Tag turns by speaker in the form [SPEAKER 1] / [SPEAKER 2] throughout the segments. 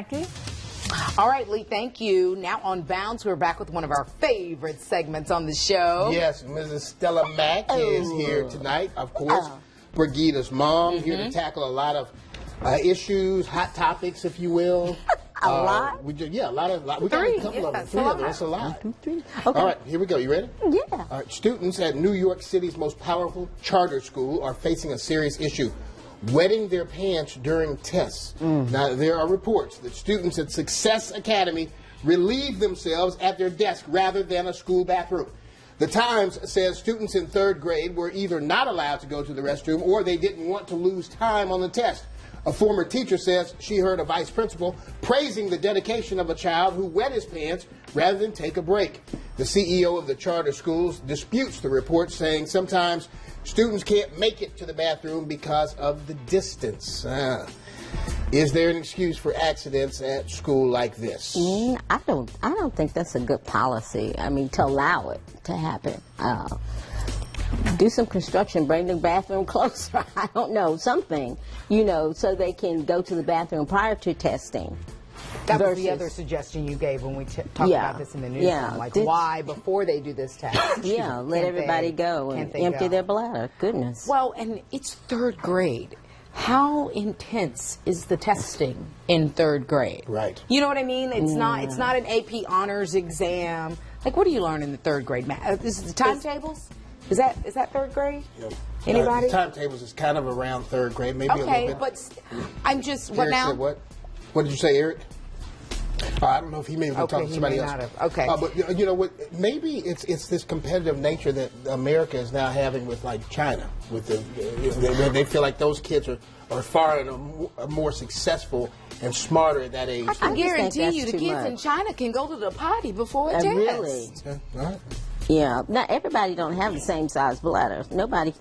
[SPEAKER 1] back to you.
[SPEAKER 2] All right, Lee, thank you. Now on Bounce, we're back with one of our favorite segments on the show.
[SPEAKER 3] Yes, Mrs. Stella Mack is here tonight, of course. Brigida's mom, here to tackle a lot of issues, hot topics, if you will.
[SPEAKER 1] A lot?
[SPEAKER 3] We got a couple of them. Three of them. That's a lot.
[SPEAKER 1] 1, 2, 3.
[SPEAKER 3] All right, here we go. You ready?
[SPEAKER 1] Yeah.
[SPEAKER 3] All right, students at New York City's most powerful charter school are facing a serious issue: wetting their pants during tests. Now, there are reports that students at Success Academy relieve themselves at their desk rather than a school bathroom. The Times says students in 3rd grade were either not allowed to go to the restroom or they didn't want to lose time on the test. A former teacher says she heard a vice principal praising the dedication of a child who wet his pants rather than take a break. The CEO of the charter schools disputes the report, saying sometimes students can't make it to the bathroom because of the distance. Is there an excuse for accidents at school like this?
[SPEAKER 1] I don't think that's a good policy. I mean, to allow it to happen. Do some construction, bring the bathroom closer. I don't know, something, so they can go to the bathroom prior to testing.
[SPEAKER 2] That was the other suggestion you gave when we talked about this in the newsroom. Like, why, before they do this test?
[SPEAKER 1] Let everybody go and empty their bladder. Goodness.
[SPEAKER 2] Well, and it's 3rd grade. How intense is the testing in 3rd grade?
[SPEAKER 3] Right.
[SPEAKER 2] You know what I mean? It's not an AP honors exam. Like, what do you learn in the 3rd grade? This is the timetables? Is that 3rd grade?
[SPEAKER 3] Yep.
[SPEAKER 2] Anybody?
[SPEAKER 3] The timetables is kind of around 3rd grade, maybe a little bit.
[SPEAKER 2] Okay, but I'm just, what
[SPEAKER 3] Eric
[SPEAKER 2] now?
[SPEAKER 3] said what? What did you say, Eric? I don't know if he may have been talking to somebody else.
[SPEAKER 2] Okay.
[SPEAKER 3] But you know what? Maybe it's this competitive nature that America is now having with, like, China. With they feel like those kids are far more successful and smarter at that age.
[SPEAKER 2] I guarantee you, the kids in China can go to the potty before a test.
[SPEAKER 1] Really?
[SPEAKER 3] All right.
[SPEAKER 1] Yeah, not everybody don't have the same size bladder. Nobody,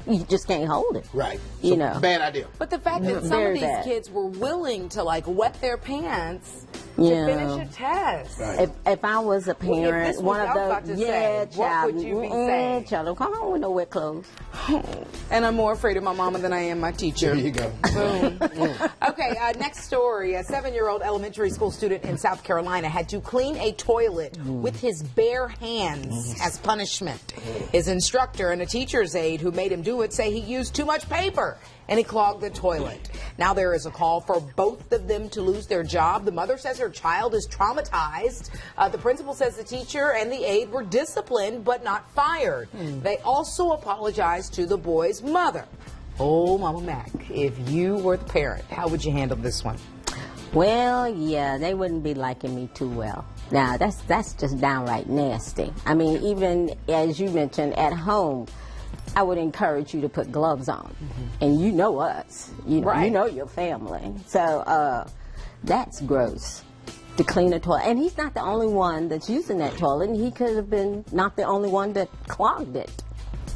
[SPEAKER 1] you just can't hold it.
[SPEAKER 3] Right. So, bad idea.
[SPEAKER 2] But the fact that some of these kids were willing to, like, wet their pants to finish a test.
[SPEAKER 3] Right.
[SPEAKER 1] If I was a parent, one of those,
[SPEAKER 2] child, what would you be saying?
[SPEAKER 1] Child, don't come home with no wet clothes.
[SPEAKER 2] And I'm more afraid of my mama than I am my teacher.
[SPEAKER 3] There you go.
[SPEAKER 2] Boom. Okay, next story. A 7-year-old elementary school student in South Carolina had to clean a toilet with his bare hands as punishment. His instructor and a teacher's aide who made him do it say he used too much paper and he clogged the toilet. Now there is a call for both of them to lose their job. The mother says her child is traumatized. The principal says the teacher and the aide were disciplined but not fired. They also apologized to the boy's mother. Oh, Mama Mack, if you were the parent, how would you handle this one?
[SPEAKER 1] Well, yeah, they wouldn't be liking me too well. Now, that's just downright nasty. I mean, even as you mentioned, at home, I would encourage you to put gloves on. And you know us. You know your family. So that's gross, to clean a toilet. And he's not the only one that's using that toilet. And he could have been not the only one that clogged it.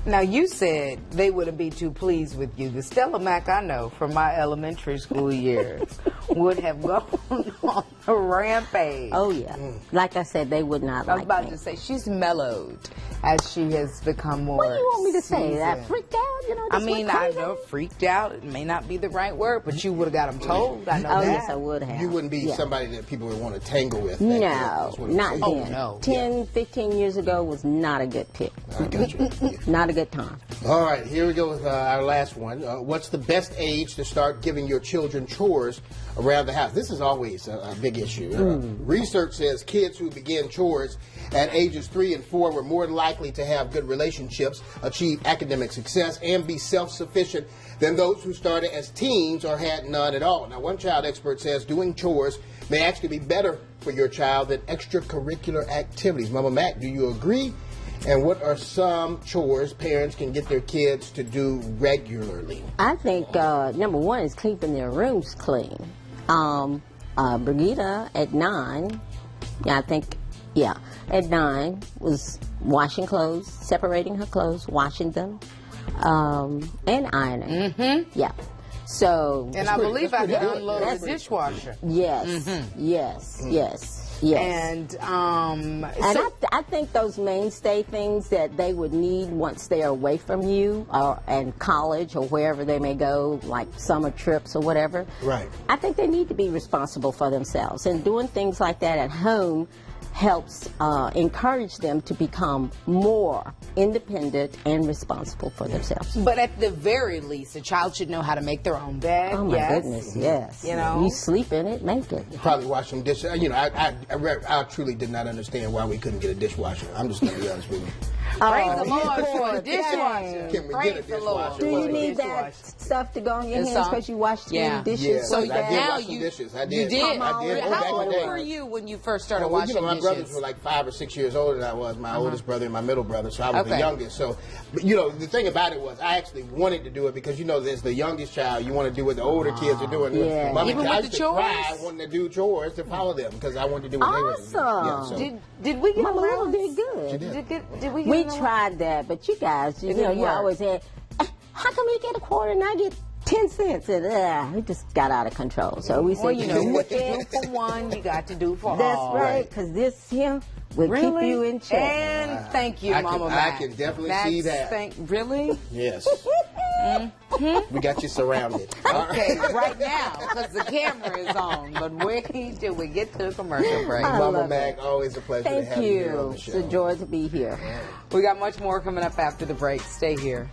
[SPEAKER 2] Now, you said they wouldn't be too pleased with you. The Stella Mack I know from my elementary school years would have gone on a rampage.
[SPEAKER 1] Oh, yeah. Like I said, they would not like me.
[SPEAKER 2] I was about to say, she's mellowed as she has become more
[SPEAKER 1] What do you want me to say?
[SPEAKER 2] seasoned.
[SPEAKER 1] That freaked out?
[SPEAKER 2] I mean, I know freaked out. It may not be the right word, but you would have got them told. I know
[SPEAKER 1] Oh,
[SPEAKER 2] that.
[SPEAKER 1] yes, I would have.
[SPEAKER 3] You wouldn't be somebody that people would want to tangle with.
[SPEAKER 1] No, not then.
[SPEAKER 2] Oh, no.
[SPEAKER 1] 10, 15 years ago was not a good pick.
[SPEAKER 3] I got you.
[SPEAKER 1] Not a good time.
[SPEAKER 3] All right, here we go with our last one. What's the best age to start giving your children chores around the house? This is always a big issue. Research says kids who begin chores at ages 3 and 4 were more likely to have good relationships, achieve academic success, and be self-sufficient than those who started as teens or had none at all. Now, one child expert says doing chores may actually be better for your child than extracurricular activities. Mama Mack, do you agree? And what are some chores parents can get their kids to do regularly?
[SPEAKER 1] I think number one is keeping their rooms clean. Brigida at 9, at 9 was washing clothes, separating her clothes, washing them, and ironing. Yeah. So
[SPEAKER 2] And I believe I
[SPEAKER 3] pretty
[SPEAKER 2] can
[SPEAKER 3] good.
[SPEAKER 2] unload
[SPEAKER 3] That's
[SPEAKER 2] the
[SPEAKER 3] pretty
[SPEAKER 2] dishwasher.
[SPEAKER 1] yes, yes, yes. Yes.
[SPEAKER 2] And
[SPEAKER 1] I think those mainstay things that they would need once they're away from you, or and college or wherever they may go, like summer trips or whatever.
[SPEAKER 3] Right.
[SPEAKER 1] I think they need to be responsible for themselves, and doing things like that at home helps encourage them to become more independent and responsible for themselves.
[SPEAKER 2] But at the very least, a child should know how to make their own bed.
[SPEAKER 1] Oh my
[SPEAKER 2] yes.
[SPEAKER 1] goodness, yes.
[SPEAKER 2] You know?
[SPEAKER 1] You sleep in it, make it.
[SPEAKER 3] Probably wash some dishes. You know, I truly did not understand why we couldn't get a dishwasher. I'm just going to be honest with you.
[SPEAKER 2] Praise the Lord for a dishwasher.
[SPEAKER 3] Can we
[SPEAKER 2] Praise
[SPEAKER 3] get a
[SPEAKER 2] the Lord.
[SPEAKER 3] dishwasher?
[SPEAKER 1] Do you
[SPEAKER 3] Well,
[SPEAKER 1] need that stuff to go on your
[SPEAKER 2] It's
[SPEAKER 1] hands
[SPEAKER 2] on.
[SPEAKER 1] because you wash
[SPEAKER 2] Yeah.
[SPEAKER 1] dishes?
[SPEAKER 3] Yeah,
[SPEAKER 1] so
[SPEAKER 3] I did
[SPEAKER 1] bad?
[SPEAKER 3] wash some dishes. I did.
[SPEAKER 2] You did?
[SPEAKER 3] I did.
[SPEAKER 1] How
[SPEAKER 3] Back
[SPEAKER 2] How
[SPEAKER 3] in
[SPEAKER 2] old
[SPEAKER 3] the day.
[SPEAKER 2] were you when you first started
[SPEAKER 3] Well,
[SPEAKER 2] washing
[SPEAKER 3] you know, my
[SPEAKER 2] dishes?
[SPEAKER 3] brothers were like 5 or 6 years older than I was. My oldest brother and my middle brother, so I was the
[SPEAKER 2] Okay.
[SPEAKER 3] youngest. So, but, you know, the thing about it was, I actually wanted to do it because, you know, as the youngest child, you want to do what the older kids are doing.
[SPEAKER 1] Yeah.
[SPEAKER 3] Mama,
[SPEAKER 2] Even
[SPEAKER 3] I
[SPEAKER 2] with
[SPEAKER 3] used
[SPEAKER 2] the
[SPEAKER 3] to cry
[SPEAKER 2] chores?
[SPEAKER 3] wanting to do chores to follow them because I wanted to do what they were doing. Yeah,
[SPEAKER 1] Awesome.
[SPEAKER 3] so.
[SPEAKER 2] Did we get
[SPEAKER 1] My little
[SPEAKER 2] allowance?
[SPEAKER 1] did good.
[SPEAKER 2] Did we get
[SPEAKER 1] We
[SPEAKER 2] an allowance?
[SPEAKER 1] tried that, but you guys, you know,
[SPEAKER 2] didn't
[SPEAKER 1] you
[SPEAKER 2] work.
[SPEAKER 1] always had, how come you get a quarter and I get 10 cents? And it just got out of control. So we said,
[SPEAKER 2] Well, you know, what you do for one, you got to do for
[SPEAKER 1] that's
[SPEAKER 2] all.
[SPEAKER 1] right, because this here will keep you in check.
[SPEAKER 2] And thank you,
[SPEAKER 3] I
[SPEAKER 2] Mama
[SPEAKER 3] can-
[SPEAKER 2] Mack.
[SPEAKER 3] I can definitely see that.
[SPEAKER 2] Really?
[SPEAKER 3] Yes. We got you surrounded.
[SPEAKER 2] Okay, right now, because the camera is on. But wait till we get to the commercial break.
[SPEAKER 1] I
[SPEAKER 3] Mama
[SPEAKER 1] love
[SPEAKER 3] Mack, always a pleasure to
[SPEAKER 1] Thank
[SPEAKER 3] have you here on
[SPEAKER 1] you.
[SPEAKER 3] the
[SPEAKER 1] It's
[SPEAKER 3] show.
[SPEAKER 1] a joy to be here.
[SPEAKER 2] We got much more coming up after the break. Stay here.